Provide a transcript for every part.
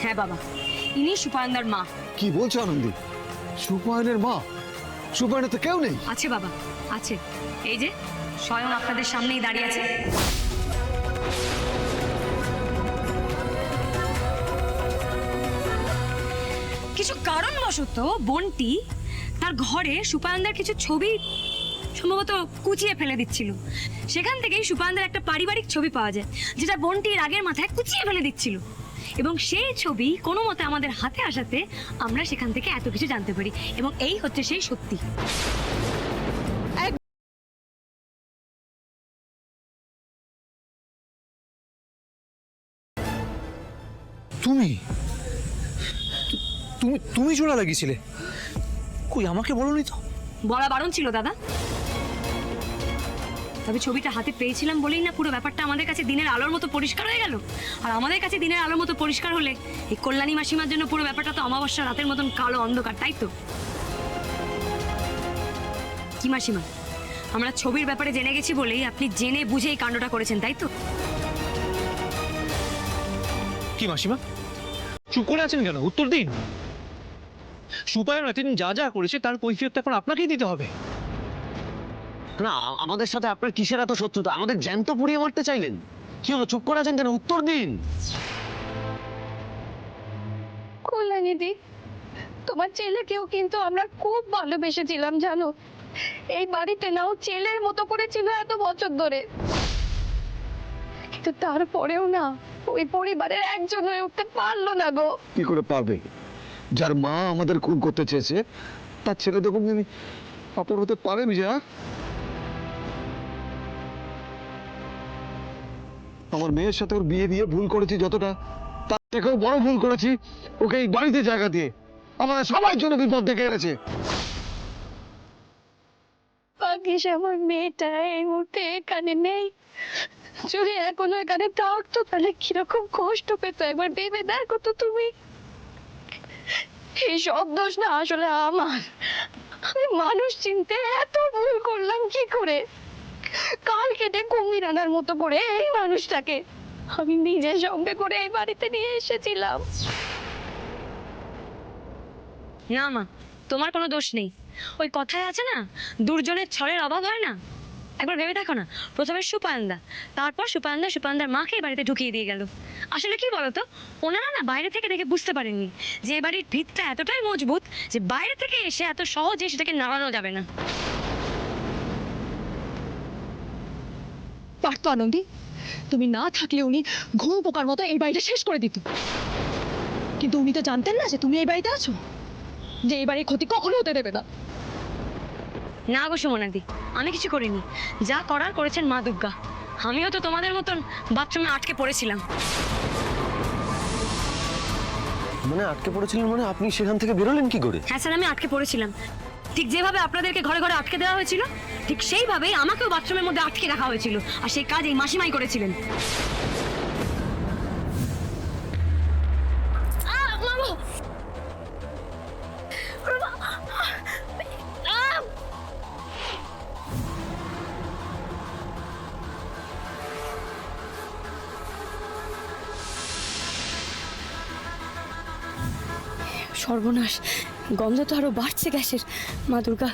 হ্যাঁ বাবা, ইনি সুপায়নদার মা। কি বলছো আনন্দী? সুপায়নের মা? সুপায়নের তো কেউ নেই। আছে বাবা, আছে। এই যে স্বয়ং আপনাদের সামনেই দাঁড়িয়ে আছে। কিছু কারণবশত বন্টি তার ঘরে সুপায়নদার কিছু ছবি সম্ভবত কুচিয়ে ফেলে দিচ্ছিল। সেখান থেকেই সুপায়নদার একটা পারিবারিক ছবি পাওয়া যায়, যেটা বন্টি রাগের মাথায় কুচিয়ে ফেলে দিচ্ছিল। এবং সেই ছবি কোনো মতে আমাদের হাতে আসাতে আমরা সেখান থেকে এত কিছু জানতে পারি, এবং এই হচ্ছে সেই সত্যি। তুমি তুমি তুমি জোড়া লাগিয়েছিলে? কই, আমাকে বলোনি তো। বলা বারণ ছিল দাদা, তবে ছবিটা হাতে পেয়েছিলাম বলেই না পুরো ব্যাপারটা আমাদের কাছে দিনের আলোর মতো পরিষ্কার হয়ে গেল। আর আমাদের কাছে দিনের আলোর মতো পরিষ্কার হলে এই কল্যাণী মাসিমার জন্য পুরো ব্যাপারটা তো অমাবস্যা রাতের মতন কালো অন্ধকার, তাই তো? কি মাসিমা, আমরা ছবির ব্যাপারে জেনে গেছি বলেই আপনি জেনে বুঝে এই কাণ্ডটা করেছেন, তাই তো? কি মাসিমা, চুপ করে আছেন কেন? উত্তর দিন। সুপায়ন এতদিন যা যা করেছে তার কৈফিয়ত এখন আপনাকেই দিতে হবে। না, আমাদের সাথে আপনার কিসের এত শত্রুতা? আমাদের জ্যান্ত পুড়িয়ে মারতে চাইলেন? কি হলো, চুপ করে আছেন কেন? উত্তর দিন। কল্যাণী দি, তোমার ছেলেকেও কিন্তু আমরা খুব ভালোবেসেছিলাম জানো। এই বাড়িতে নাও ছেলের মতো করে ছিল এত বছর ধরে, কিন্তু তারপরেও না ওই পরিবারের একজন হয়ে উঠতে পারলো না গো। কি করে পারবে? যার মা আমাদের খুন করতে চেয়েছে তার ছেলে দেখুন আপনার হতে পারে বিজয়া? আমার মেয়ের সাথে ওর বিয়ে দিয়ে ভুল করেছি যতটা, তার থেকেও বড় ভুল করেছি ওকে এই বাড়িতে জায়গা দিয়ে। আমাদের সবার জন্য বিপদ ডেকে এনেছে। ভাগ্যিস আমার মেয়েটা এই মুহূর্তে এখানে নেই, যদি এখনো এখানে থাকতো তাহলে কিরকম কষ্ট পেতো একবার ভেবে দেখো তো তুমি। এই সব দোষ না আসলে আমার। আমি মানুষ চিনতে এত ভুল করলাম কি করে? কাল কেটে কুমির আনার মতো করে এই মানুষটাকে আমি নিজের সঙ্গে করে এই বাড়িতে নিয়ে এসেছিলাম। না মা, তোমার কোনো দোষ নেই। ওই কথায় আছে না, দুর্জনের ছলের অভাব হয় না। একবার ভেবে দেখো না, প্রথমে সুপায়নদা, তারপর সুপায়নদার মাকে এই বাড়িতে ঢুকিয়ে দিয়ে গেল। আসলে কি বলতো, ওনারা না বাইরে থেকে দেখে বুঝতে পারেননি যে এই বাড়ির ভিতটা এতটাই মজবুত যে বাইরে থেকে এসে এত সহজে সেটাকে নাড়ানো যাবে না। পারতো আনন্দী, তুমি না থাকলে উনি ঘুম পোকার মতো এই বাড়িটা শেষ করে দিত। কিন্তু উনি তো জানতেন না যে তুমি এই বাড়িতে আছো, যে এই বাড়ির ক্ষতি কখনো হতে দেবে না। না গো সুমনাদি, আমি কিছু করিনি। যা করার করেছেন মা দুর্গা। আমিও তো তোমাদের মতন বাথরুমে আটকে পড়েছিলাম। মানে আটকে পড়েছিলেন? মানে আপনি সেখান থেকে বেরোলেন কি করে? হ্যাঁ স্যার, আমি আটকে পড়েছিলাম। ঠিক যেভাবে আপনাদেরকে ঘরে ঘরে আটকে দেওয়া হয়েছিল, ঠিক সেইভাবেই আমাকেও বাথরুমের মধ্যে আটকে রাখা হয়েছিল। আর সেই কাজ এই মাসিমাই করেছিলেন। সর্বনাশ, গন্ধ তো আরো বাড়ছে গ্যাসের। মা দুর্গা,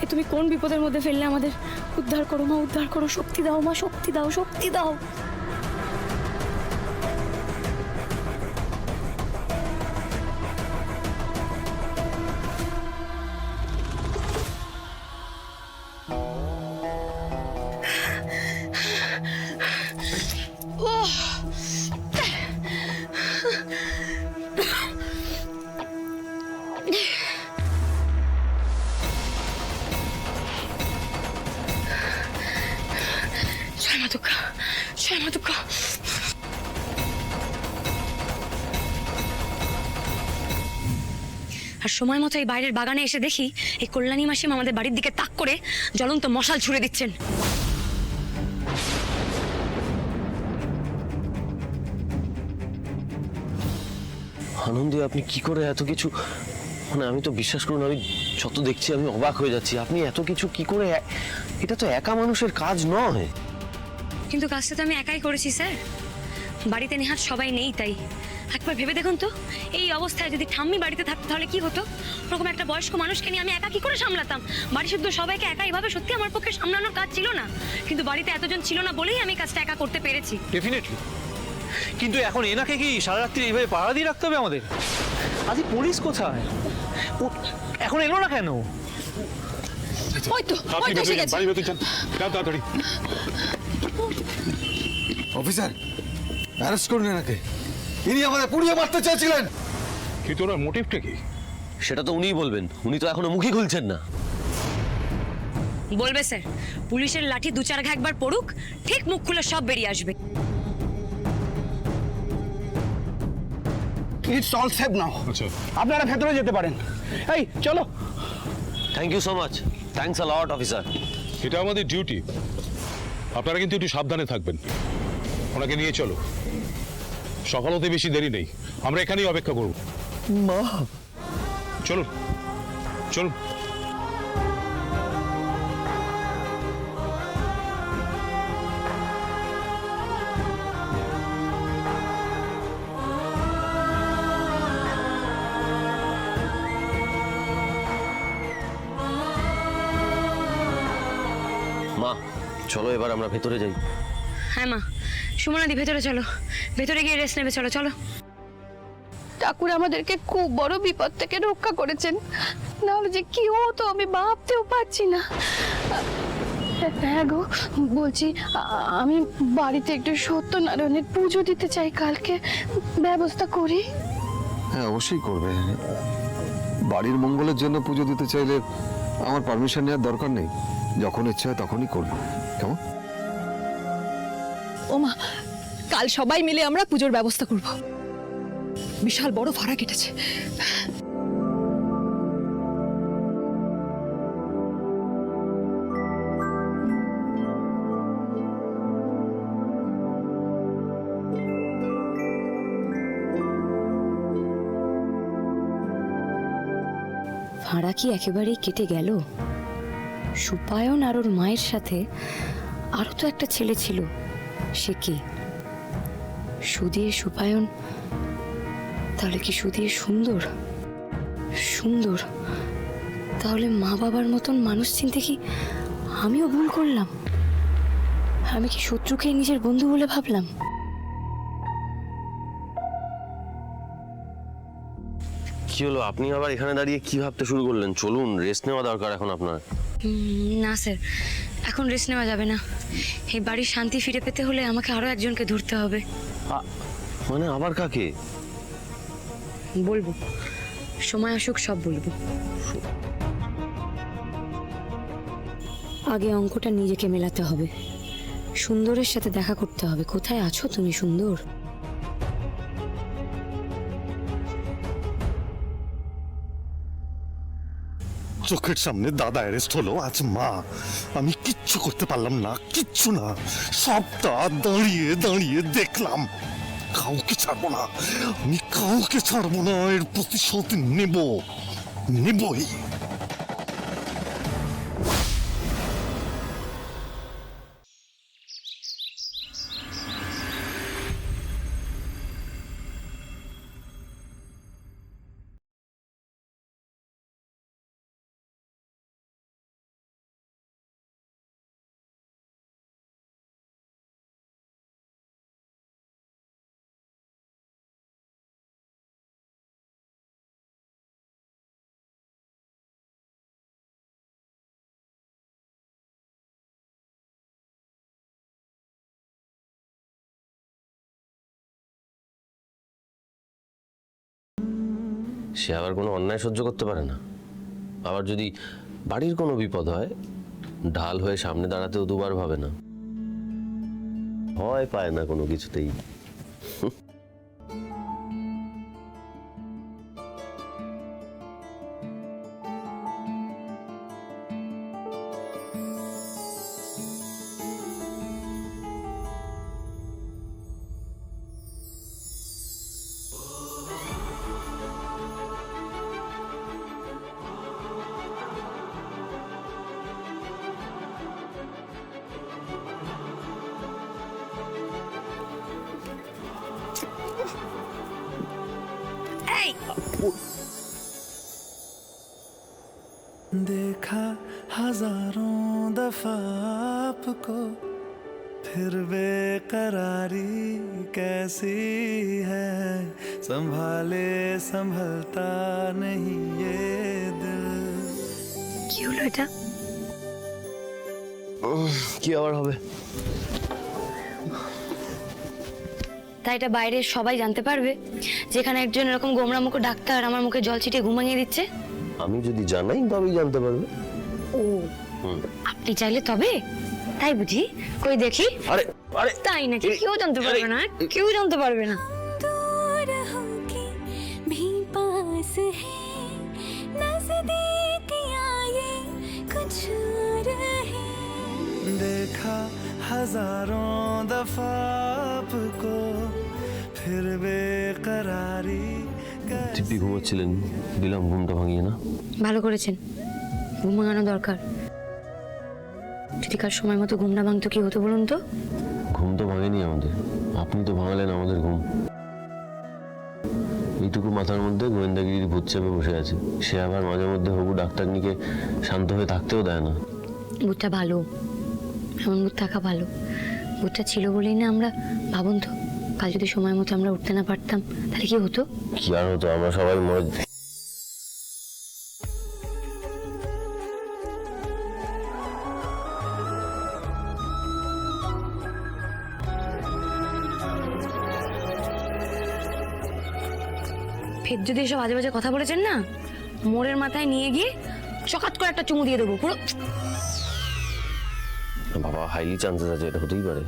এ তুমি কোন বিপদের মধ্যে ফেললে আমাদের? উদ্ধার করো মা, উদ্ধার করো। শক্তি দাও মা, শক্তি দাও, শক্তি দাও। জয় মা দুর্গা, জয় মা দুর্গা। আর সময় মতো এই বাইরের বাগানে এসে দেখি এই কল্যাণী মাসিমা আমাদের বাড়ির দিকে তাক করে জ্বলন্ত মশাল ছুড়ে দিচ্ছেন। আনন্দে আপনি কি করে এত কিছু, মানে আমি তো বিশ্বাস করুন, আমি যত দেখছি আমি অবাক হয়ে যাচ্ছি। আপনি এত কিছু কি করে? এটা তো একা মানুষের কাজ নয়। কিন্তু কাজটা তো আমি একাই করেছি স্যার, বাড়িতে নেহাত সবাই নেই তাই। একবার ভেবে দেখুন তো, এই অবস্থায় যদি ঠাম্মি বাড়িতে থাকতো তাহলে কি হতো? ওরকম একটা বয়স্ক মানুষকে নিয়ে আমি একা কি করে সামলাতাম? বাড়ি শুদ্ধ সবাইকে একা এইভাবে সত্যি আমার পক্ষে সামলানোর কাজ ছিল না, কিন্তু বাড়িতে এতজন ছিল না বলেই আমি কাজটা একা করতে পেরেছি। ডেফিনেটলি। কিন্তু এখন এনাকে কি সারা রাত্রি এইভাবে পাহারা দিয়ে রাখতে হবে আমাদের? আজ পুলিশ কোথায়? ও এখন এলো না কেন? ওই তো এসে গেছে। অফিসার, অ্যারেস্ট করুন এনাকে। ইনি আমাদের পুড়িয়ে মারতে চেয়েছিলেন। কিন্তু ওনার মোটিভটা কি? সেটা তো উনিই বলবেন, উনি তো এখনো মুখই খুলছেন না। বলবে স্যার, পুলিশের লাঠি দু চার ঘা একবার পড়ুক, ঠিক মুখ খুলে সব বেরিয়ে আসবে। It's all safe now. আচ্ছা, আপনারা ভেতরে যেতে পারেন। এই চলো। Thank you so much. Thanks a lot officer. এটা আমাদের ডিউটি। আপনারা কিন্তু একটু সাবধানে থাকবেন। ওনাকে নিয়ে চলো। সকাল হতে বেশি দেরি নেই, আমরা এখানেই অপেক্ষা করব। মা, চলুন চলুন। মা চলো এবার আমরা ভেতরে যাই। হ্যাঁ মা, সুমনাদি ভেতরে চলো, ভেতরে গিয়ে রেস্ট নেবে। চলো চলো। ঠাকুর আমাদেরকে খুব বড় বিপদ থেকে রক্ষা করেছেন, নাহলে যে কি হতো আমি ভাবতেও পারছি না। হ্যাঁ গো, বলছি আমি বাড়িতে একটু সত্যনারায়ণের পুজো দিতে চাই, কালকে ব্যবস্থা করি। হ্যাঁ অবশ্যই করবে। বাড়ির মঙ্গলের জন্য পুজো দিতে চাইলে আমার পারমিশন নেওয়ার দরকার নেই, যখন ইচ্ছা হয় তখনই করবো। কেমন? ওমা, কাল সবাই মিলে আমরা পুজোর ব্যবস্থা করব। বিশাল বড় ভাড়া কেটেছে। ভাড়া কি একেবারেই কেটে গেল? সুপায়ন আর ওর মায়ের সাথে আরো তো একটা ছেলে ছিল, সে কি? সুদিয়ে সুপায়ন? তাহলে কি সুদিয়ে সুন্দর? সুন্দর? তাহলে মা বাবার মতন মানুষ চিনতে কি আমিও ভুল করলাম? আমি কি শত্রুকে নিজের বন্ধু বলে ভাবলাম? কি হলো, আপনি আবার এখানে দাঁড়িয়ে কি ভাবতে শুরু করলেন? চলুন, রেস্ট নেওয়া দরকার এখন আপনার। না স্যার, এখন রেস্ট নেওয়া যাবে না। এই বাড়ির শান্তি ফিরে পেতে হলে আমাকে আরো একজনকে ধরতে হবে। মানে আবার কাকে? বলবো, সময় আসুক সব বলবো। আগে অঙ্কটা নিজেকে মেলাতে হবে। সুন্দরের সাথে দেখা করতে হবে। কোথায় আছো তুমি সুন্দর? চোখের সামনে দাদা অ্যারেস্ট হলো, আজ মা। আমি কিচ্ছু করতে পারলাম না, কিচ্ছু না। সবটা দাঁড়িয়ে দাঁড়িয়ে দেখলাম। কাউকে ছাড়বো না, আমি কাউকে ছাড়বো না। এর প্রতিশোধ নেবই। সে আবার কোনো অন্যায় সহ্য করতে পারে না। আবার যদি বাড়ির কোনো বিপদ হয়, ঢাল হয়ে সামনে দাঁড়াতেও দুবার ভাবে না। ভয় পায় না কোনো কিছুতেই। এই देखा हजारों दफा आपको फिर बेकरारी कैसी है संभाले संभलता नहीं ये दिल কি হলো এটা? কি আবার হবে? তাই এটা বাইরে সবাই জানতে পারবে যেখানে একজন এরকম গোমরা মুখো ডাক্তার আমার মুখে জল ছিটিয়ে ঘুমাইয়ে দিচ্ছে? আমি যদি জানাই তবেই জানতে পারবে। ও আপনি চাইলে তবে? তাই বুঝি? কই দেখি। আরে আরে তাই নাকি? কেউ জানতে পারবে না, কেউ জানতে পারবে না। देखा हजारों दफा आपको फिर बेकरारी দিব্যি ঘুমোচ্ছিলেন, দিলাম ঘুমটা ভাঙিয়ে না। ভালো করেছেন, ঘুম ভাঙানো দরকার। যদি কার সময় মতো ঘুম না ভাঙতো কি হতো বলুন তো? ঘুম তো ভাঙেনি আমাদের, আপনি তো ভাঙালেন আমাদের ঘুম। এইটুকু মাথার মধ্যে গোয়েন্দাগিরির ভূত চেপে বসে আছে, সে আবার মাঝে মধ্যে হবু ডাক্তারনিকে শান্ত হয়ে থাকতেও দেয় না। ভূতটা ভালো, এমন ভূত থাকা ভালো। ভূতটা ছিল বলেই না আমরা, ভাবুন তো কাল যদি সময় মতো আমরা উঠতে না পারতাম তাহলে কি হতো? কি আর হতো, আমরা সবাই মরে ফের যদি এসব আজে বাজে কথা বলেছেন না, মোড়ের মাথায় নিয়ে গিয়ে চকাত করে একটা চুমু দিয়ে দেবো পুরো। বাবা হাইলি চান্সেস আছে, এটা হতেই পারে,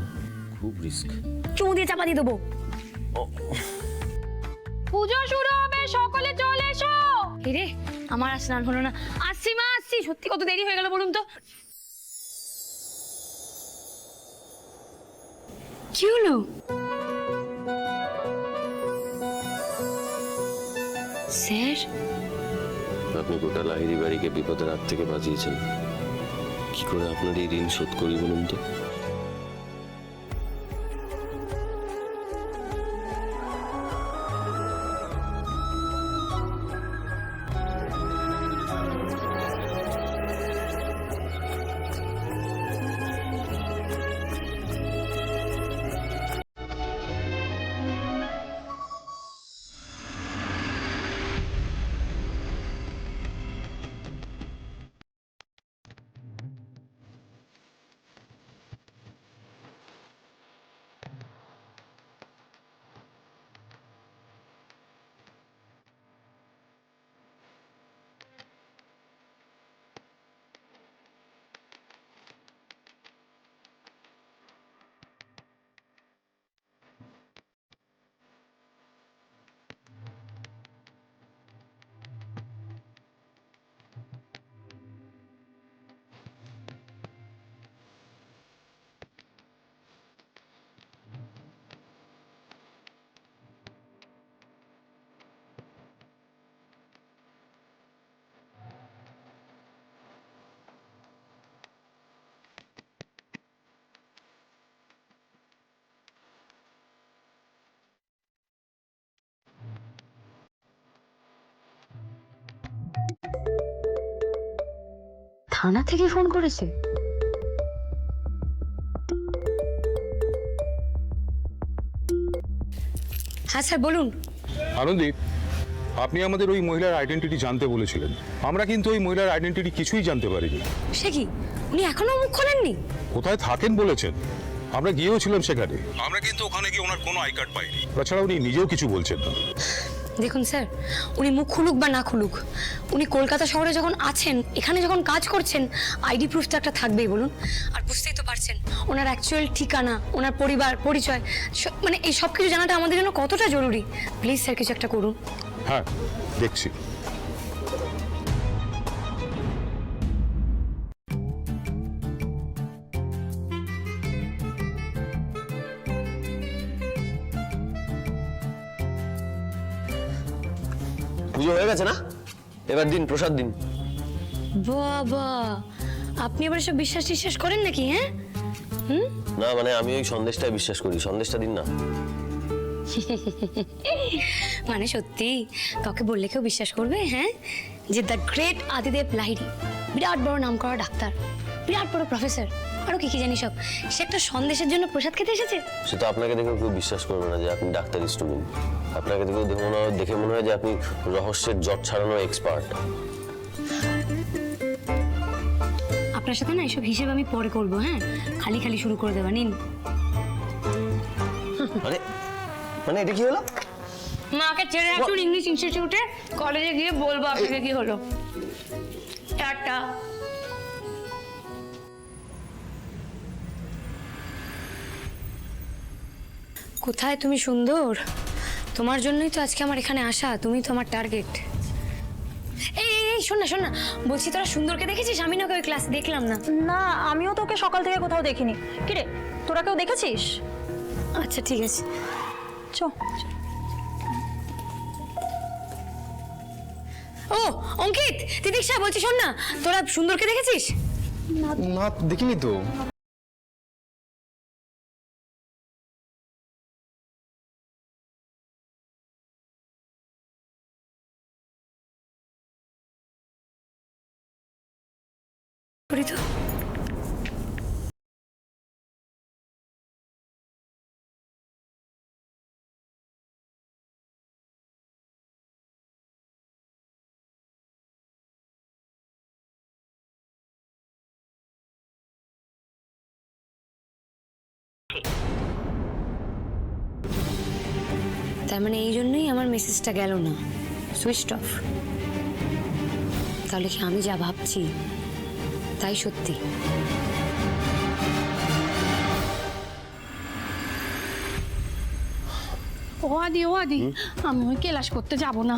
খুব রিস্ক। চুমু দিয়ে চাপা দিয়ে দেবো। পুজো শুরু হবে, সকলে চলে এসো। রে আমার আর স্নান হলো না। আসছি মা, আসছি। সত্যি কত দেরি হয়ে গেল বলুন তো। কি হলো? স্যার আপনি গোটা লাহিড়ী বাড়িকে বিপদের হাত থেকে বাঁচিয়েছেন, কি করে আপনার এই ঋণ শোধ করি বলুন তো? থানা থেকে ফোন করেছে? হ্যাঁ স্যার বলুন। আনন্দী, আপনি আমাদের ওই মহিলার আইডেন্টিটি জানতে বলেছিলেন, আমরা কিন্তু ওই মহিলার আইডেন্টিটি কিছুই জানতে পারিনি। সে কি, উনি এখনো মুখ খোলেননি? কোথায় থাকেন বলেছেন, আমরা গিয়েও ছিলাম সেখানে, আমরা কিন্তু ওখানে গিয়ে ওনার কোনো আই কার্ড পাইনি। তাছাড়া উনি নিজেও কিছু বলছেন না। দেখুন স্যার, উনি মুখ খুলুক বা না খুলুক, উনি কলকাতা শহরে যখন আছেন, এখানে যখন কাজ করছেন, আইডি প্রুফ তো একটা থাকবেই বলুন। আর বুঝতেই তো পারছেন ওনার অ্যাকচুয়াল ঠিকানা, ওনার পরিবার পরিচয়, মানে এই সব কিছু জানাটা আমাদের জন্য কতটা জরুরি। প্লিজ স্যার কিছু একটা করুন। হ্যাঁ দেখছি। পুজো হয়ে গেছে না, এবার দিন প্রসাদ দিন। বাবা, আপনি আবার সব বিশ্বাস টিশ্বাস করেন নাকি? হ্যাঁ না মানে আমি ওই সন্দেশটাই বিশ্বাস করি, সন্দেশটা দিন না। মানে সত্যি কাউকে বললে কেউ বিশ্বাস করবে? হ্যাঁ, যে দ্য গ্রেট আদিদেব লাহিড়ী, বিরাট বড় নাম করা ডাক্তার, বিরাট বড় প্রফেসর, আরো কি কি জানি সব, সে একটা সন্দেশের জন্য প্রসাদ খেতে এসেছে। সে তো আপনাকে দেখে কেউ বিশ্বাস করবে না যে আপনি ডাক্তারি স্টুডেন্ট। আপনাকে দেখে মনে হয় যে আপনি রহস্যের জট ছাড়ানো এক্সপার্ট। আপনার সাথে না এসব হিসেব আমি পরে করবো। হ্যাঁ, খালি খালি শুরু করে দেবা। নিন। আরে মানে এটা কি হলো? মাকে ছেড়ে আসুন ইংলিশ ইনস্টিটিউটে, কলেজে গিয়ে বলবো আপনাকে কি হলো। টাটা। কোথায় তুমি সুন্দর? তোমার জন্যই তো আজকে আমার এখানে আসা, তুমি তো আমার টার্গেট। এই এই শোন না, বলছি তোরা সুন্দরকে দেখেছিস? আমি না ওই ক্লাসে দেখলাম না। না, আমিও তোকে সকাল থেকে কোথাও দেখিনি। কিরে, তোরা কেউ দেখেছিস? আচ্ছা ঠিক আছে, চ। ও অঙ্কিত, তিতিক্ষা বলছি, শোন না, তোরা সুন্দরকে দেখেছিস? না, দেখিনি তো। করি তো। তার মানে এই জন্যই আমার মেসেজটা গেল না, সুইচ অফ। তাহলে কি আমি যা ভাবছি তাই সত্যি? ও আদি আমি ওই ক্লাস করতে যাব না।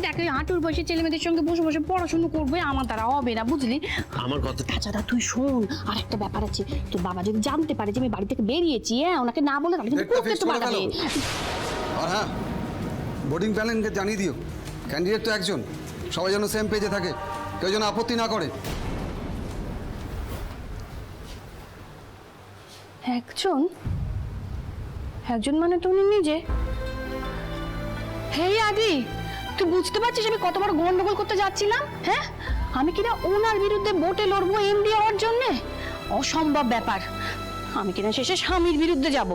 দেখ, ওই হাঁটুর বয়সী ছেলে মেয়েদের সঙ্গে বসে বসে পড়াশুনো করবো, আমার দ্বারা হবে না, বুঝলি? আমার কথা তাছাড়া তুই শোন, আর একটা ব্যাপার আছে, তোর বাবা যদি জানতে পারে যে আমি বাড়ি থেকে বেরিয়েছি, হ্যাঁ, ওনাকে না বলে তাহলে কিন্তু করতে তো পারবে। আর হ্যাঁ, বোর্ডিং প্ল্যানকে জানিয়ে দিও, ক্যান্ডিডেট তো একজন, সবাই যেন সেম পেজে থাকে, কেউ যেন আপত্তি না করে। একজন মানে তুমি নিজে? হে আদি, তুই বুঝতে পারছিস আমি কত বড় গন্ডগোল করতে যাচ্ছিলাম? হ্যাঁ, আমি কিনা ওনার বিরুদ্ধে বোটে লড়বো এমডি হওয়ার জন্যে? অসম্ভব ব্যাপার। আমি কিনা শেষে স্বামীর বিরুদ্ধে যাব।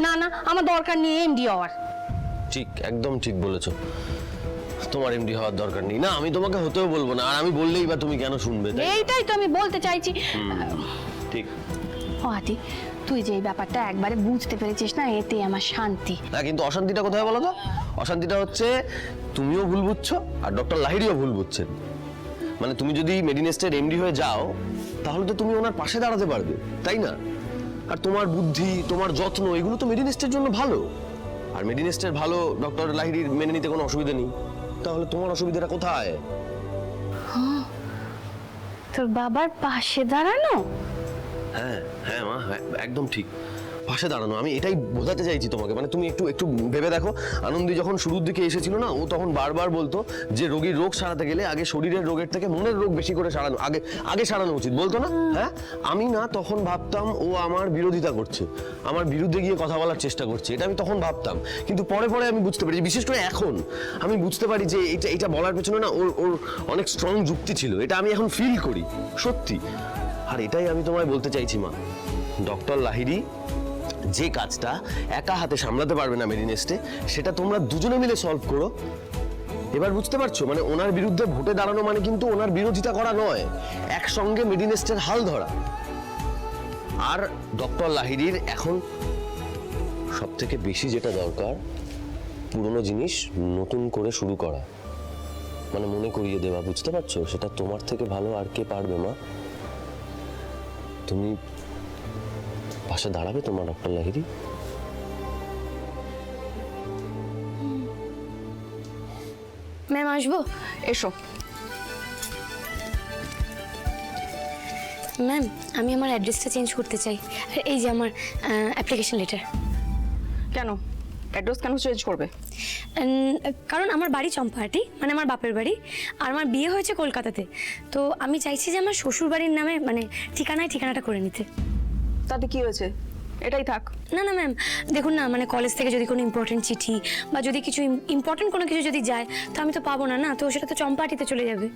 না না, আমার দরকার নেই এমডি হওয়ার। ঠিক, একদম ঠিক বলেছো। তোমার এমডি হওয়ার দরকার নেই। না, আমি তোমাকে হতেও বলবো না, আর আমি বললেই বা তুমি কেন শুনবে? এইটাই তো আমি বলতে চাইছি। ঠিক। ও আদি, তুই যে এই ব্যাপারটা একবারে বুঝতে পেরেছিস না, এতে আমার শান্তি। না, কিন্তু অশান্তিটা কোথায় বলো তো? অশান্তিটা হচ্ছে তুমিও ভুল বুঝছো আর ডক্টর লাহিড়ীও ভুল বুঝছেন। মানে তুমি যদি মেডিনেস্টের এমডি হয়ে যাও তাহলে তো তুমি ওনার পাশে দাঁড়াতে পারবে, তাই না? আর তোমার বুদ্ধি, তোমার যত্ন, এগুলো তো মেডিনেস্টের জন্য ভালো। আর মেডিনেস্টের ভালো ডক্টর লাহিড়ীর মেনে নিতে কোনো অসুবিধা নেই। তাহলে তোমার অসুবিধাটা কোথায়? তোর বাবার পাশে দাঁড়ানো? হ্যাঁ হ্যাঁ মা, হ্যাঁ, একদম ঠিক, পাশে দাঁড়ানো। আমি এটাই বোঝাতে চাইছি তোমাকে। মানে তুমি একটু ভেবে দেখো, আনন্দী যখন শুরুর দিকে এসেছিল না, ও তখন বারবার বলতো যে রোগীর রোগ সারাতে গেলে আগে শরীরের রোগের থেকে মনের রোগ বেশি করে সারানো, আগে সারানো উচিত, বলতো না? হ্যাঁ, আমি না তখন ভাবতাম ও আমার বিরোধিতা করছে, আমার বিরুদ্ধে গিয়ে কথা বলার চেষ্টা করছে, এটা আমি তখন ভাবতাম। কিন্তু পরে পরে আমি বুঝতে পারি, বিশেষ করে এখন আমি বুঝতে পারি যে এটা বলার পেছনে না ওর অনেক স্ট্রং যুক্তি ছিল। এটা আমি এখন ফিল করি, সত্যি। আর এটাই আমি তোমায় বলতে চাইছি মা, ডক্টর লাহিড়ী যে কাজটা একা হাতে সামলাতে পারবে না মেডিনেস্টে, সেটা তোমরা দুজনে মিলে সলভ করো। এবার বুঝতে পারছো? মানে ওনার বিরুদ্ধে ভোটে দাঁড়ানো মানে কিন্তু ওনার বিরোধিতা করা নয়, একসঙ্গে মেডিনেস্টের হাল ধরা। আর ডক্টর লাহিড়ীর এখন সব থেকে বেশি যেটা দরকার, পুরনো জিনিস নতুন করে শুরু করা, মানে মনে করিয়ে দেওয়া, বুঝতে পারছো? সেটা তোমার থেকে ভালো আর কে পারবে মা? তুমি পাশে দাঁড়াবে তোমার ডক্টর লাহিড়ী? ম্যাম আসবো? এসো। ম্যাম, আমি আমার অ্যাড্রেসটা চেঞ্জ করতে চাই। আর এই যে আমার অ্যাপ্লিকেশন লেটার। কেন অ্যাড্রেস কেন চেঞ্জ করবে? কারণ আমার বাড়ি চম্পাহাটি, মানে আমার বাপের বাড়ি, আর আমার বিয়ে হয়েছে কলকাতাতে। তো আমি চাইছি যে আমার শ্বশুর বাড়ির নামে মানে ঠিকানাটা করে নিতে। তাতে কি হয়েছে? এটাই থাক। না না ম্যাম, দেখুন না, মানে কলেজ থেকে যদি কোনো ইম্পর্টেন্ট চিঠি বা যদি কিছু ইম্পর্টেন্ট কোনো কিছু যদি যায়, তো আমি তো পাবো না, না তো সেটা তো চম্পাটিতে চলে যাবে।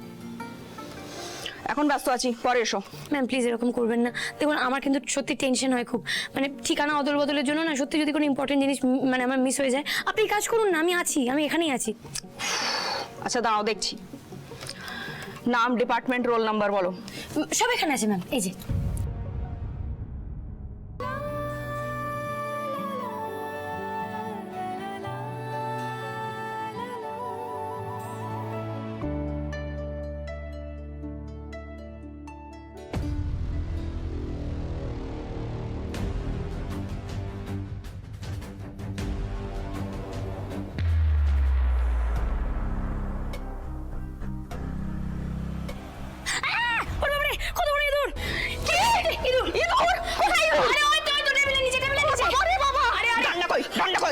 এখন ব্যস্ত আছি, পরে এসো। ম্যাম প্লিজ এরকম করবেন না। দেখুন আমার কিন্তু সত্যি টেনশন হয় খুব, মানে ঠিকানা অদল বদলের জন্য না, সত্যি যদি কোনো ইম্পর্টেন্ট জিনিস মানে আমার মিস হয়ে যায়, আপনি কাজ করুন না, আমি আছি, আমি এখানেই আছি। আচ্ছা দাঁড়াও দেখছি। নাম, ডিপার্টমেন্ট, রোল নাম্বার বলো। সব এখানে আছে ম্যাম, এই যে।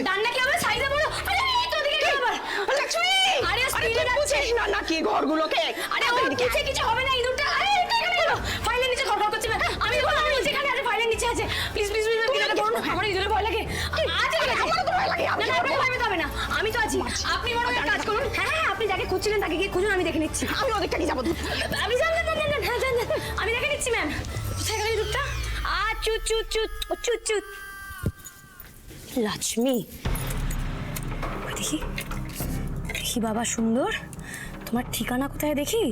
ডান্ডা কি হবে? সাইডে বলো। আরে এই তো দিকে গেল আবার। লক্ষ্মী! আরে স্পিডে যাচ্ছে। না না কি ঘরগুলোকে? আরে ও কিছু কিছু হবে না, ইঁদুরটা। আরে এটা এখানে গেল। ফাইলের নিচে খড়খড় করছে। আমি বল, আমি যেখানে আছে ফাইলের নিচে আছে। প্লিজ প্লিজ প্লিজ বিরাট করুন না। আমার ইঁদুরে ভয় লাগে। আজ ঠিক আছে। আমার তো ভয় লাগে। না না আপনি ভয় পেতে হবে না। আমি তো আছি। আপনি বড় একটা কাজ করুন। হ্যাঁ হ্যাঁ, আপনি যাকে খুঁজছিলেন তাকে গিয়ে খুঁজুন, আমি দেখে নিচ্ছি। আমি ওদিকটা কি যাবো? আমি জানলাম না, না হ্যাঁ জান, আমি দেখে নিচ্ছি ম্যাম। কোথায় গেল ইঁদুরটা? চুত চুত চুত চুত চুত। লক্ষ্মী, দেখি দেখি বাবা সুন্দর, তোমার ঠিকানা কোথায় দেখি?